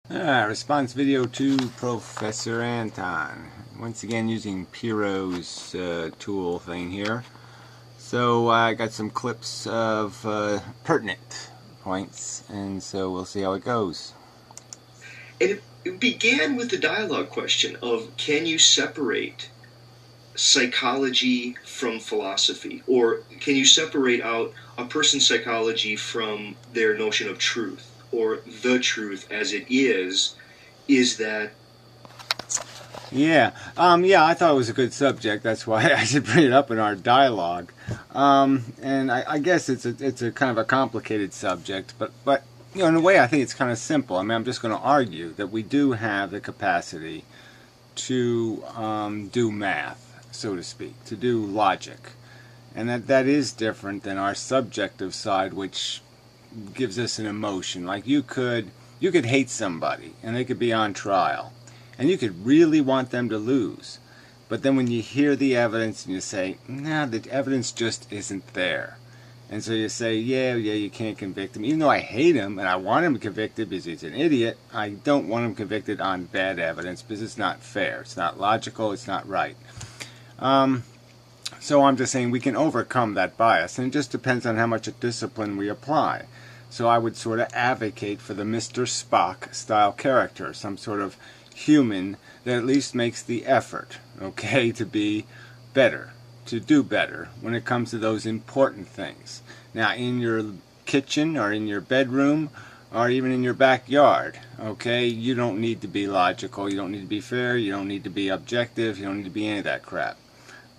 Response video to Professor Anton. Once again using Piro's tool thing here. So I got some clips of pertinent points, and so we'll see how it goes. And it began with the dialogue question of, can you separate psychology from philosophy? Or can you separate out a person's psychology from their notion of truth? Or the truth as it is that... Yeah, I thought it was a good subject. That's why I should bring it up in our dialogue. And I guess it's a kind of a complicated subject, but you know, in a way, I think it's kind of simple. I mean, I'm just going to argue that we do have the capacity to do math, so to speak, to do logic, and that is different than our subjective side, which gives us an emotion. Like you could hate somebody, and they could be on trial, and you could really want them to lose, but then when you hear the evidence and you say, nah, the evidence just isn't there, and so you say, yeah, you can't convict him, even though I hate him and I want him convicted because he's an idiot. I don't want him convicted on bad evidence because it's not fair, it's not logical, it's not right. So I'm just saying we can overcome that bias, and it just depends on how much discipline we apply. So I would sort of advocate for the Mr. Spock style character, some sort of human that at least makes the effort, okay, to be better, to do better when it comes to those important things. Now, in your kitchen or in your bedroom or even in your backyard, okay, you don't need to be logical, you don't need to be fair, you don't need to be objective, you don't need to be any of that crap.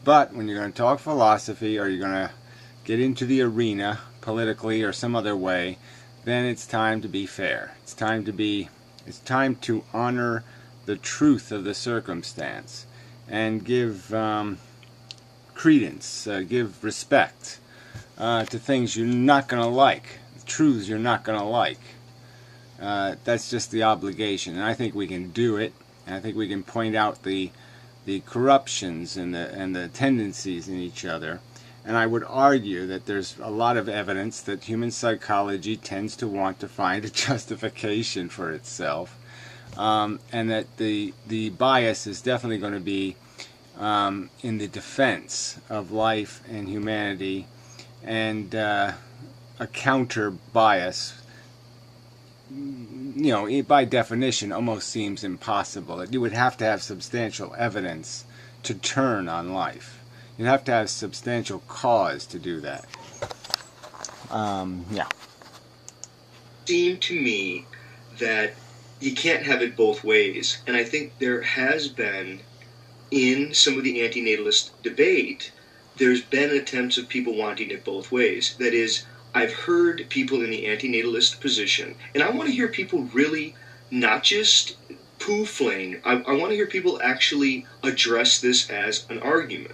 But when you're going to talk philosophy or you're going to get into the arena politically or some other way, then it's time to be fair. It's time to honor the truth of the circumstance and give credence, give respect to things you're not going to like, truths you're not going to like. That's just the obligation, and I think we can do it. And I think we can point out the corruptions and the tendencies in each other. And I would argue that there's a lot of evidence that human psychology tends to want to find a justification for itself, and that the bias is definitely going to be in the defense of life and humanity, and a counter bias, you know, by definition almost seems impossible. You would have to have substantial evidence to turn on life. You'd have to have substantial cause to do that. Yeah. It seemed to me that you can't have it both ways. And I think there has been, in some of the antinatalist debate, there's been attempts of people wanting it both ways. That is, I've heard people in the antinatalist position, and I want to hear people really not just poo-fling. I want to hear people actually address this as an argument.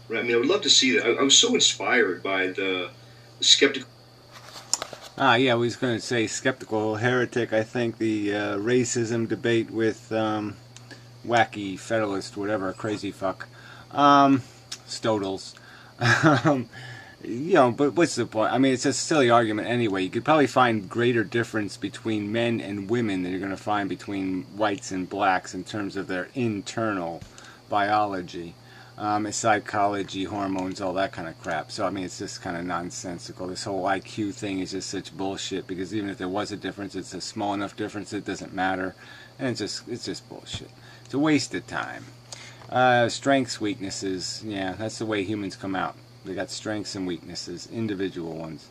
Right? I mean, I would love to see that. I was so inspired by the skeptical... Yeah, I was going to say skeptical heretic. I think the racism debate with wacky federalist, whatever, crazy fuck, Stodels. You know, but what's the point? I mean, it's a silly argument anyway. You could probably find greater difference between men and women than you're going to find between whites and blacks in terms of their internal biology, psychology, hormones, all that kind of crap. So, I mean, it's just kind of nonsensical. This whole IQ thing is just such bullshit, because even if there was a difference, it's a small enough difference it doesn't matter. And it's just bullshit. It's a waste of time. Strengths, weaknesses, yeah, that's the way humans come out. They got strengths and weaknesses, individual ones.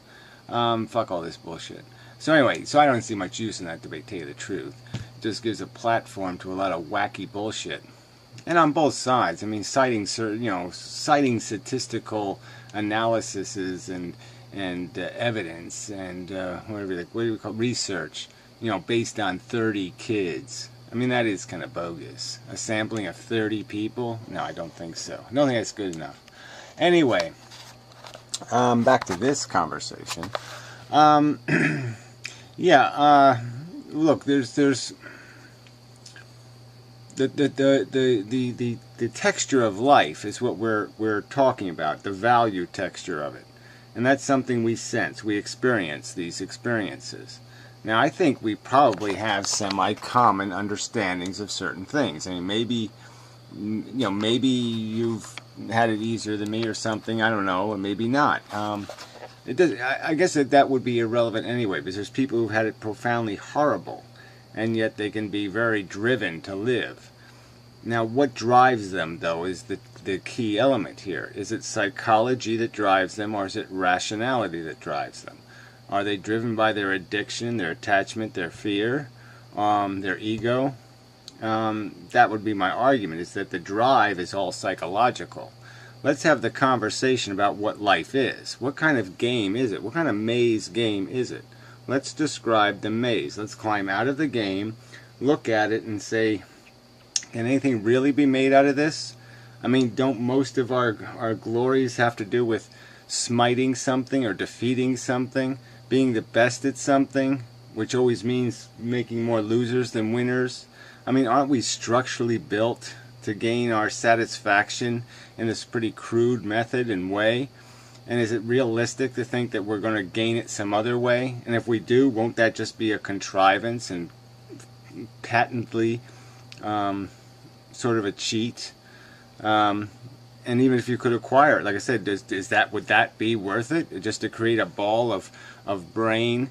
Fuck all this bullshit. So anyway, so I don't see much use in that debate, to tell you the truth. It just gives a platform to a lot of wacky bullshit. And on both sides, I mean, citing statistical analyses and evidence and what do we call research, you know, based on 30 kids. I mean, that is kind of bogus. A sampling of 30 people? No, I don't think so. I don't think that's good enough. Anyway, back to this conversation. Look, there's the texture of life is what we're talking about, the value texture of it, and that's something we sense, we experience these experiences. Now, I think we probably have semi-common understandings of certain things. I mean, maybe, maybe you've had it easier than me or something. I don't know, or maybe not. It does. I guess that would be irrelevant anyway, because there's people who've had it profoundly horrible, and yet they can be very driven to live. Now, what drives them, though, is the key element here. Is it psychology that drives them, or is it rationality that drives them? Are they driven by their addiction, their attachment, their fear, their ego? That would be my argument, is that the drive is all psychological. Let's have the conversation about what life is. What kind of game is it? What kind of maze game is it? Let's describe the maze. Let's climb out of the game, look at it, and say, can anything really be made out of this? I mean, don't most of our glories have to do with smiting something or defeating something, being the best at something, which always means making more losers than winners? I mean, aren't we structurally built to gain our satisfaction in this pretty crude method and way? And is it realistic to think that we're going to gain it some other way? And if we do, won't that just be a contrivance and patently sort of a cheat? And even if you could acquire it, like I said, would that be worth it? Just to create a ball of brain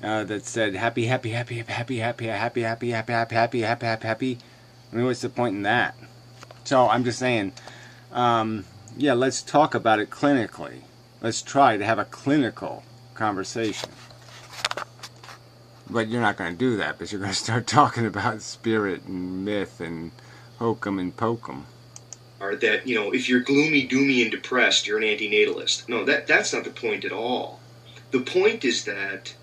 that said happy, happy, happy, happy, happy, happy, happy, happy, happy, happy, happy, happy, happy. I mean, what's the point in that? So I'm just saying, yeah, let's talk about it clinically. Let's try to have a clinical conversation. But you're not going to do that, because you're going to start talking about spirit and myth and hokum and pokum. Or that, if you're gloomy, doomy, and depressed, you're an antinatalist. No, that's not the point at all. The point is that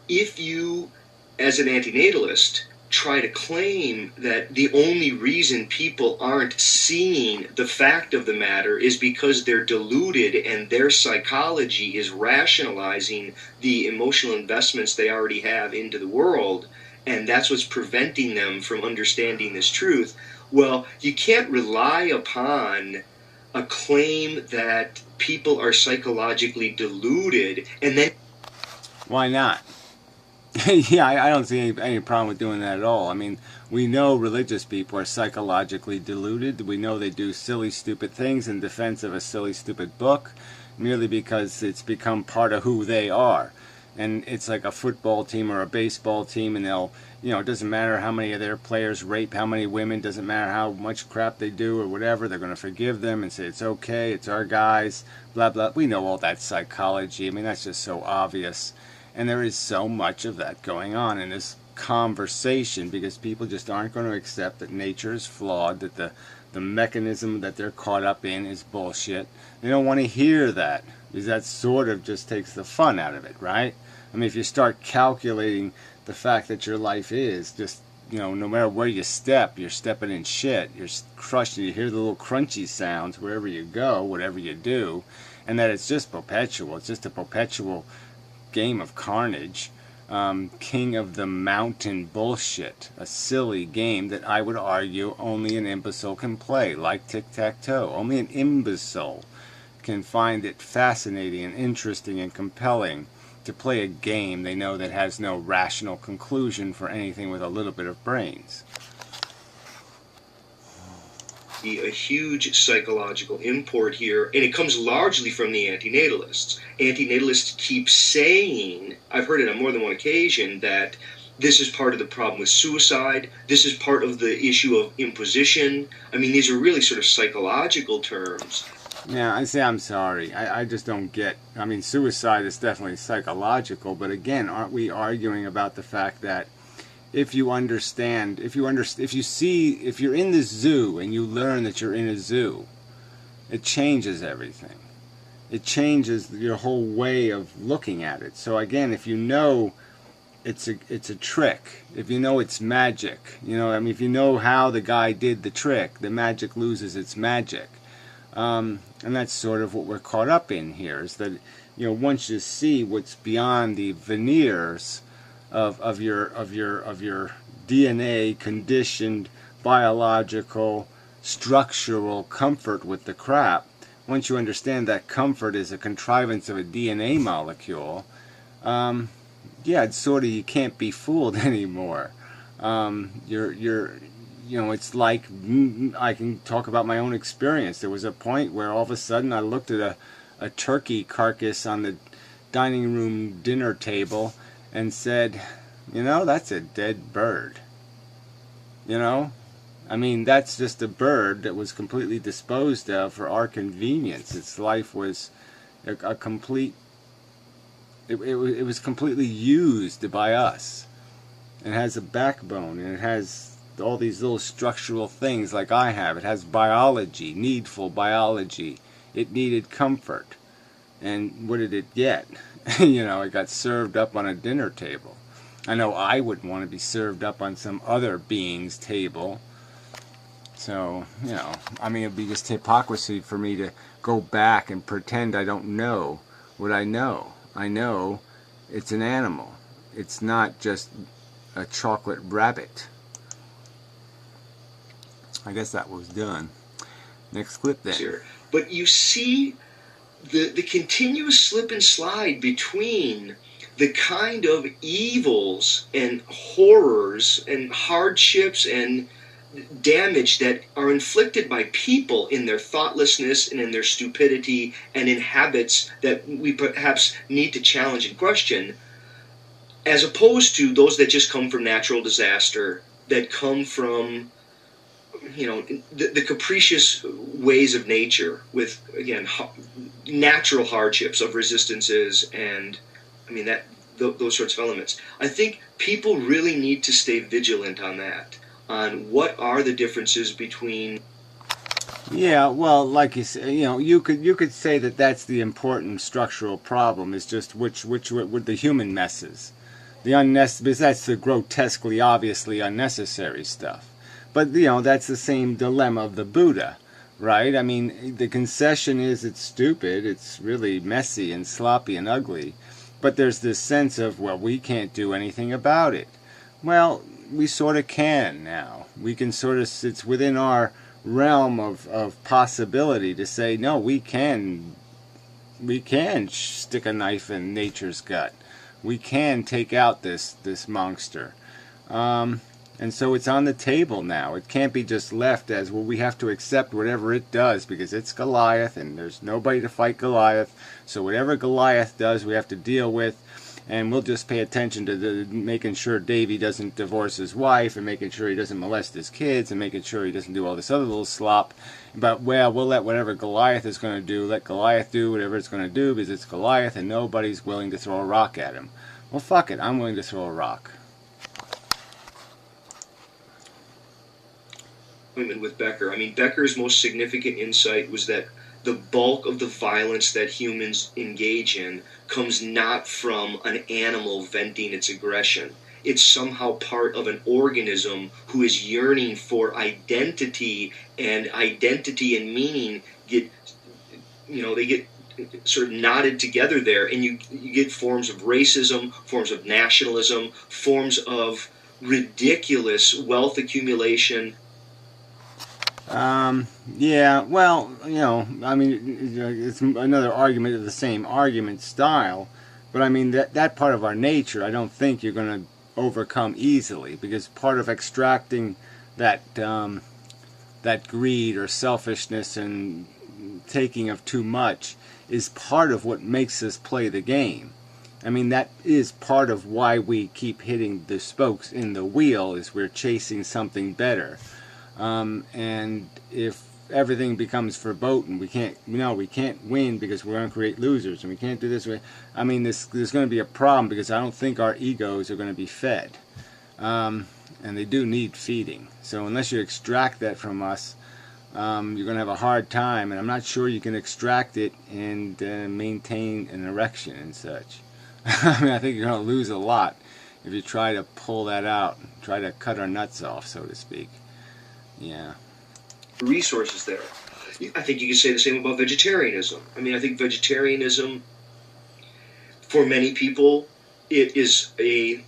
if you, as an antinatalist, try to claim that the only reason people aren't seeing the fact of the matter is because they're deluded and their psychology is rationalizing the emotional investments they already have into the world, and that's what's preventing them from understanding this truth, well, you can't rely upon a claim that people are psychologically deluded and then... Why not? Yeah, I don't see any problem with doing that at all. I mean, we know religious people are psychologically deluded. We know they do silly, stupid things in defense of a silly, stupid book, merely because it's become part of who they are. And it's like a football team or a baseball team, and they'll, it doesn't matter how many of their players rape how many women, doesn't matter how much crap they do or whatever, they're going to forgive them and say, it's okay, it's our guys, blah, blah. We know all that psychology. I mean, that's just so obvious. And there is so much of that going on in this conversation, because people just aren't going to accept that nature is flawed, that the mechanism that they're caught up in is bullshit. They don't want to hear that, because that sort of just takes the fun out of it, right? I mean, if you start calculating the fact that your life is just, no matter where you step, you're stepping in shit, you're crushing, you hear the little crunchy sounds wherever you go, whatever you do, and that it's just perpetual, it's just a perpetual game of carnage, king of the mountain bullshit, a silly game that I would argue only an imbecile can play, like tic-tac-toe. Only an imbecile can find it fascinating and interesting and compelling to play a game they know that has no rational conclusion for anything with a little bit of brains. A huge psychological import here, and it comes largely from the antinatalists. Antinatalists keep saying, I've heard it on more than one occasion, that this is part of the problem with suicide, this is part of the issue of imposition. I mean, these are really sort of psychological terms. Yeah, I'm sorry. I just don't get... I mean, suicide is definitely psychological, but again, aren't we arguing about the fact that if you're in the zoo and you learn that you're in a zoo, it changes everything. It changes your whole way of looking at it. So again, if you know it's a trick, if you know it's magic, if you know how the guy did the trick, the magic loses its magic. And that's sort of what we're caught up in here, is that, once you see what's beyond the veneers of your DNA conditioned biological structural comfort with the crap, once you understand that comfort is a contrivance of a DNA molecule, yeah, it's sort of, you can't be fooled anymore. It's like, I can talk about my own experience. There was a point where all of a sudden I looked at a turkey carcass on the dining room dinner table and said, that's a dead bird. I mean, that's just a bird that was completely disposed of for our convenience. Its life was a complete, it was completely used by us. It has a backbone, and it has all these little structural things like I have. It has biology, needful biology. It needed comfort. And what did it get? It got served up on a dinner table. I know I wouldn't want to be served up on some other being's table. So, it'd be just hypocrisy for me to go back and pretend I don't know what I know. I know it's an animal. It's not just a chocolate rabbit. I guess that was done. Next clip then. But you see the continuous slip and slide between the kind of evils and horrors and hardships and damage that are inflicted by people in their thoughtlessness and in their stupidity and in habits that we perhaps need to challenge and question, as opposed to those that just come from natural disaster, that come from the capricious ways of nature with, again, natural hardships of resistances and those sorts of elements. I think people really need to stay vigilant on that, on what are the differences between. Yeah, well, like you say, you could say that that's the important structural problem, is just which with the human messes, because that's the grotesquely, obviously unnecessary stuff. But that's the same dilemma of the Buddha, right? I mean, the concession is it's stupid, it's really messy and sloppy and ugly, but there's this sense of, well, we can't do anything about it. Well, we sort of can now. We can sort of, it's within our realm of possibility to say, no, we can stick a knife in nature's gut. We can take out this monster. And so it's on the table now. It can't be just left as, well, we have to accept whatever it does because it's Goliath and there's nobody to fight Goliath. So whatever Goliath does, we have to deal with. And we'll just pay attention to making sure Davy doesn't divorce his wife and making sure he doesn't molest his kids and making sure he doesn't do all this other little slop. But, well, we'll let whatever Goliath is going to do, let Goliath do whatever it's going to do because it's Goliath and nobody's willing to throw a rock at him. Well, fuck it. I'm willing to throw a rock. With Becker. Becker's most significant insight was that the bulk of the violence that humans engage in comes not from an animal venting its aggression. It's somehow part of an organism who is yearning for identity, and identity and meaning get sort of knotted together there, and you get forms of racism, forms of nationalism, forms of ridiculous wealth accumulation. Yeah, well, it's another argument of the same argument style, but that part of our nature, I don't think you're going to overcome easily, because part of extracting that greed or selfishness and taking of too much is part of what makes us play the game. That is part of why we keep hitting the spokes in the wheel, is we're chasing something better. And if everything becomes verboten, we can't win because we're going to create losers, and we can't do this. There's going to be a problem because I don't think our egos are going to be fed, and they do need feeding. So unless you extract that from us, you're going to have a hard time, and I'm not sure you can extract it and maintain an erection and such. I think you're going to lose a lot if you try to pull that out, try to cut our nuts off, so to speak. Yeah. Resources there. I think you could say the same about vegetarianism. I think vegetarianism, for many people, it's a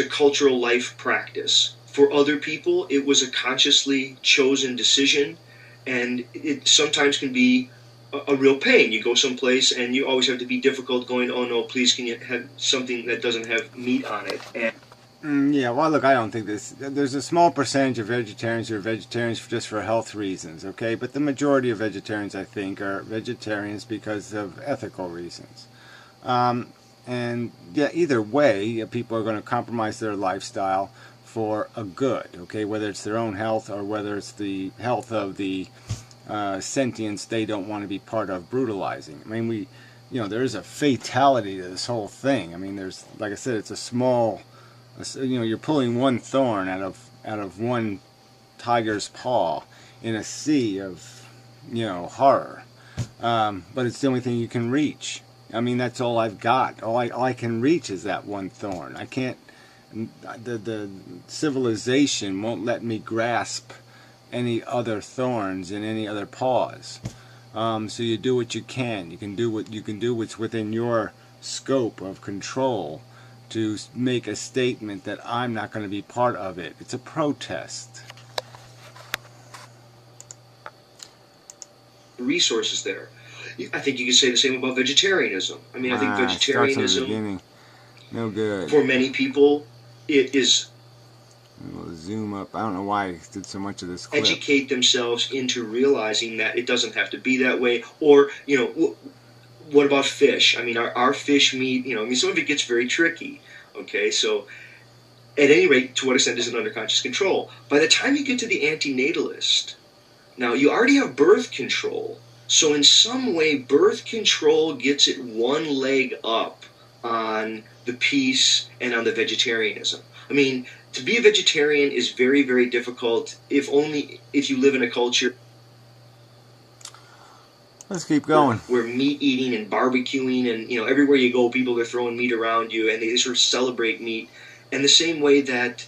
cultural life practice. For other people, it was a consciously chosen decision, and it sometimes can be a real pain. You go someplace and you always have to be difficult, going, oh no, please, can you have something that doesn't have meat on it? Yeah, well, look, I don't think there's a small percentage of vegetarians who are vegetarians just for health reasons, okay? But the majority of vegetarians, I think, are vegetarians because of ethical reasons. And yeah, either way, people are going to compromise their lifestyle for a good, okay? Whether it's their own health or whether it's the health of the sentience they don't want to be part of brutalizing. I mean, there is a fatality to this whole thing. I mean, there's, like I said, it's a small, you're pulling one thorn out of one tiger's paw in a sea of, horror. But it's the only thing you can reach. I mean, that's all I've got. All I can reach is that one thorn. I can't. The civilization won't let me grasp any other thorns in any other paws. So you do what you can. You can do what's within your scope of control to make a statement that I'm not going to be part of it. It's a protest. Resources there. I think you could say the same about vegetarianism. I mean, I think vegetarianism, no good. For many people, it is. We'll zoom up. I don't know why I did so much of this clip. Educate themselves into realizing that it doesn't have to be that way. Or, what about fish? I mean, our fish meat, some of it gets very tricky. Okay, so at any rate, to what extent is it under conscious control? By the time you get to the antinatalist, now you already have birth control. So in some way, birth control gets it one leg up on the peace and on the vegetarianism. I mean, to be a vegetarian is very, very difficult if you live in a culture. Let's keep going. Where meat eating and barbecuing and, everywhere you go, people are throwing meat around you and they sort of celebrate meat. And the same way that,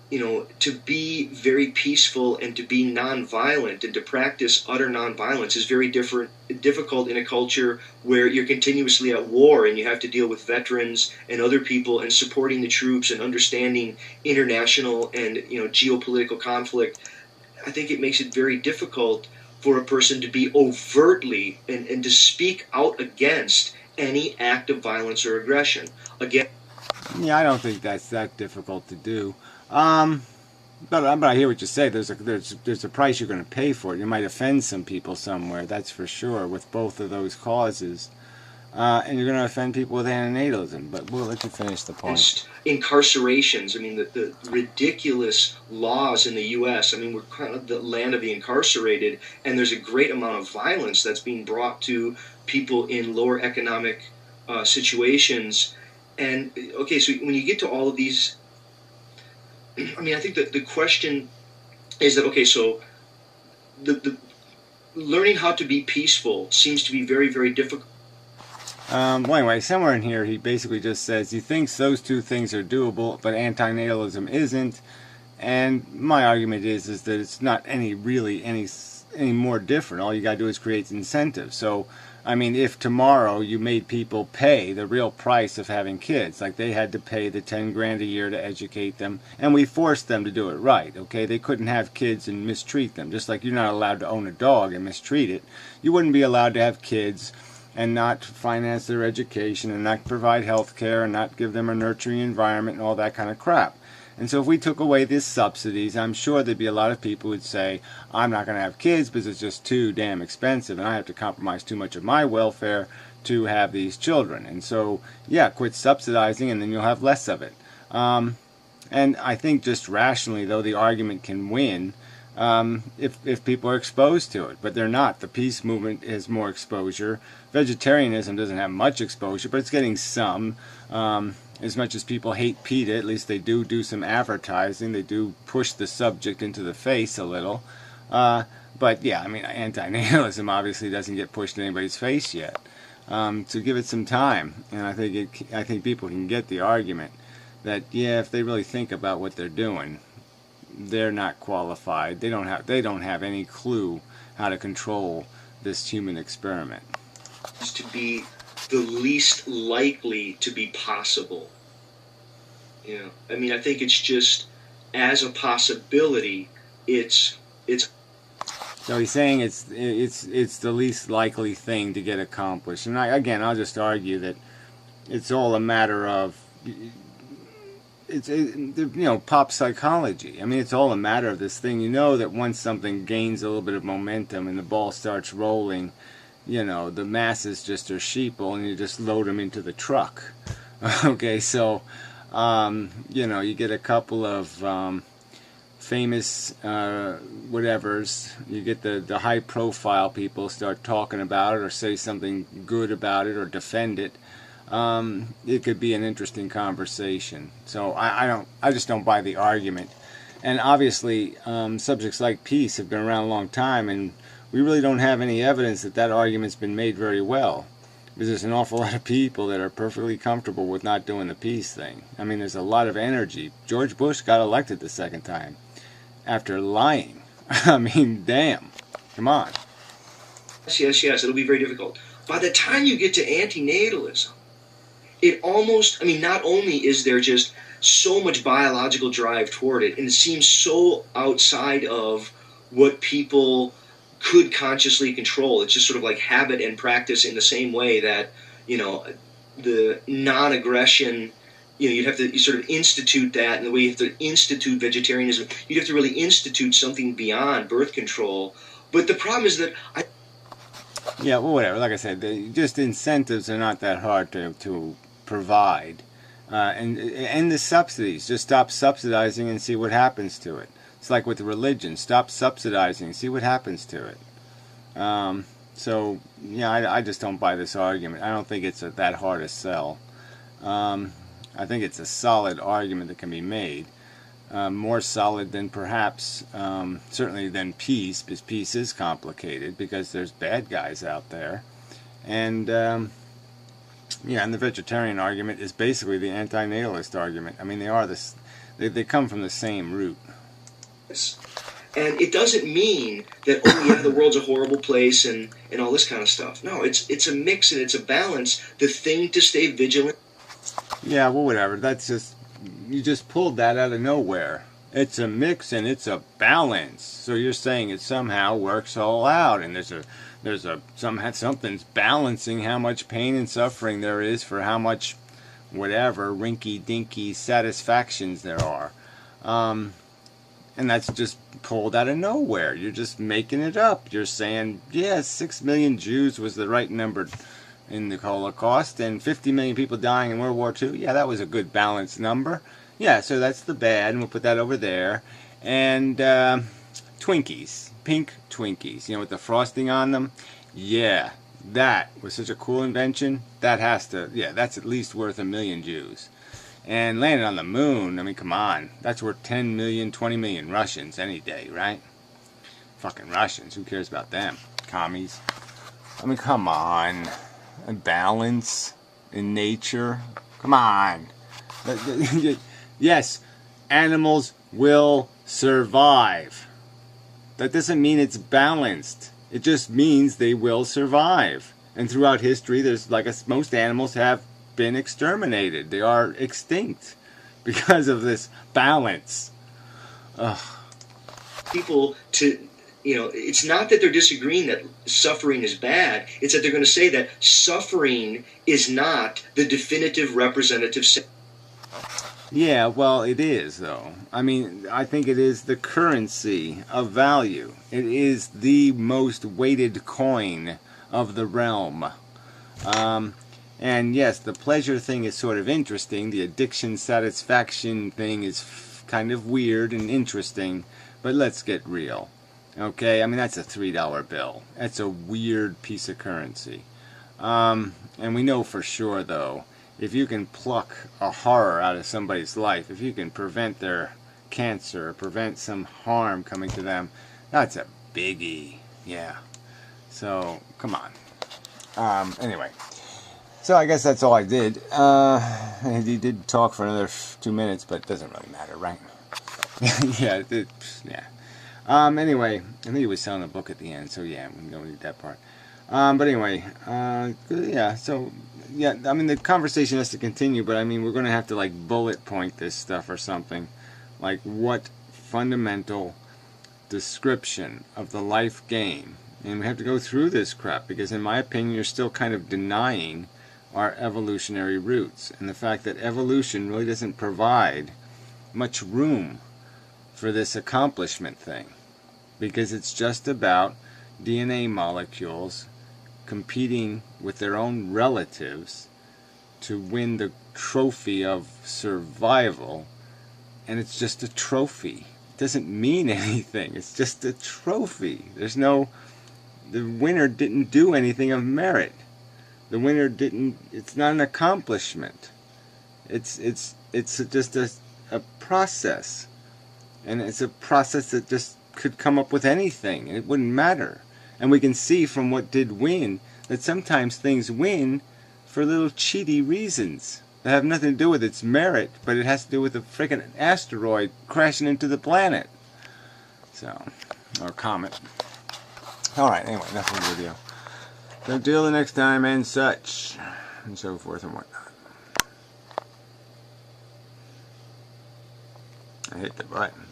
to be very peaceful and to be nonviolent and to practice utter nonviolence is very difficult in a culture where you're continuously at war and you have to deal with veterans and other people and supporting the troops and understanding international and, geopolitical conflict. I think it makes it very difficult for a person to be overtly and to speak out against any act of violence or aggression. Again, yeah, I don't think that's that difficult to do. But I hear what you say. There's a price you're going to pay for it. You might offend some people somewhere, that's for sure, with both of those causes. And you're going to offend people with antinatalism. But we'll let you finish the point. Incarcerations. I mean, the ridiculous laws in the U.S. I mean, we're kind of the land of the incarcerated, and there's a great amount of violence that's being brought to people in lower economic situations. And, okay, so when you get to all of these, I mean, I think that the question is that, okay, so the learning how to be peaceful seems to be very, very difficult. Well, anyway, somewhere in here he basically just says he thinks those two things are doable, but antinatalism isn't. And my argument is that it's not any more different. All you got to do is create incentives. So, I mean, if tomorrow you made people pay the real price of having kids, like they had to pay the 10 grand a year to educate them, and we forced them to do it right, okay? They couldn't have kids and mistreat them, just like you're not allowed to own a dog and mistreat it. You wouldn't be allowed to have kids and not finance their education and not provide health care and not give them a nurturing environment and all that kind of crap. And so if we took away these subsidies, I'm sure there'd be a lot of people who would say, I'm not going to have kids because it's just too damn expensive and I have to compromise too much of my welfare to have these children. And so, yeah, quit subsidizing and then you'll have less of it. And I think just rationally, though, the argument can win if people are exposed to it. But they're not. The peace movement has more exposure. Vegetarianism doesn't have much exposure, but it's getting some. As much as people hate PETA, at least they do some advertising. They do push the subject into the face a little. But yeah, I mean, antinatalism obviously doesn't get pushed in anybody's face yet. So give it some time, and I think people can get the argument that yeah, if they really think about what they're doing, they're not qualified. They don't have any clue how to control this human experiment. To be the least likely to be possible. Yeah, I mean, I think it's just as a possibility, it's So he's saying it's the least likely thing to get accomplished. And I'll just argue that it's all a matter of pop psychology. I mean, it's all a matter of this thing. You know that once something gains a little bit of momentum and the ball starts rolling, the masses just are sheeple, and you just load them into the truck. Okay, so you get a couple of famous whatevers. You get the high profile people start talking about it or say something good about it or defend it. It could be an interesting conversation. So I just don't buy the argument. And obviously subjects like peace have been around a long time, and we really don't have any evidence that argument's been made very well. Because there's an awful lot of people that are perfectly comfortable with not doing the peace thing. I mean, there's a lot of energy. George Bush got elected the second time after lying. I mean, damn. Come on. Yes, it'll be very difficult. By the time you get to antinatalism, it almost, not only is there just so much biological drive toward it, and it seems so outside of what people could consciously control. It's just sort of like habit and practice, in the same way that, the non-aggression, you'd have to sort of institute that, and the way you have to institute vegetarianism, you'd have to really institute something beyond birth control. But the problem is that yeah, well, whatever. Like I said, just incentives are not that hard to provide. And the subsidies. Just stop subsidizing and see what happens to it. It's like with religion. Stop subsidizing. See what happens to it. So, I just don't buy this argument. I don't think it's that hard to sell. I think it's a solid argument that can be made. More solid than perhaps, certainly than peace, because peace is complicated because there's bad guys out there. And, and the vegetarian argument is basically the anti-natalist argument. I mean, they come from the same root. And it doesn't mean that, the world's a horrible place and all this kind of stuff. No, it's a mix and it's a balance. The thing to stay vigilant. Yeah, well, whatever. That's just, you just pulled that out of nowhere. It's a mix and it's a balance. So you're saying it somehow works all out, and something's balancing how much pain and suffering there is for how much whatever rinky-dinky satisfactions there are. And that's just pulled out of nowhere. You're just making it up. You're saying, 6 million Jews was the right number in the Holocaust, and 50 million people dying in World War II. Yeah, that was a good balanced number. Yeah, so that's the bad, and we'll put that over there. And Twinkies, pink Twinkies, with the frosting on them. Yeah, that was such a cool invention. That's at least worth 1 million Jews. And landing on the moon, I mean, come on. That's worth 10 million, 20 million Russians any day, right? Fucking Russians. Who cares about them? Commies. I mean, come on. And balance in nature. Come on. Yes, animals will survive. That doesn't mean it's balanced. It just means they will survive. And throughout history, most animals have been exterminated. They are extinct because of this balance. Ugh. People it's not that they're disagreeing that suffering is bad. It's that they're going to say that suffering is not the definitive representative. Yeah, well, it is, though. I mean, I think it is the currency of value. It is the most weighted coin of the realm. And yes, the pleasure thing is sort of interesting. The addiction satisfaction thing is kind of weird and interesting. But let's get real. Okay? I mean, that's a $3 bill. That's a weird piece of currency. And we know for sure, though, if you can pluck a horror out of somebody's life, if you can prevent their cancer, or prevent some harm coming to them, that's a biggie. Yeah. So, come on. Anyway. So I guess that's all I did. He did talk for another 2 minutes, but it doesn't really matter, right? Yeah. Anyway, I think he was selling a book at the end, so yeah, we don't need that part. But anyway, yeah, so, yeah, I mean, the conversation has to continue, but I mean, we're going to have to, bullet point this stuff or something. Like, what fundamental description of the life game. And we have to go through this crap because, in my opinion, you're still kind of denying our evolutionary roots and the fact that evolution really doesn't provide much room for this accomplishment thing, because it's just about DNA molecules competing with their own relatives to win the trophy of survival, and it's just a trophy. It doesn't mean anything. It's just a trophy. There's no, the winner didn't do anything of merit. The winner didn't, it's not an accomplishment. It's just a process. And it's a process that just could come up with anything, and it wouldn't matter. And we can see from what did win that sometimes things win for little cheaty reasons that have nothing to do with its merit, but it has to do with a freaking asteroid crashing into the planet. So, or comet. Alright, anyway, enough of the video. So, till the next time, and such, and so forth and whatnot. I hit the button.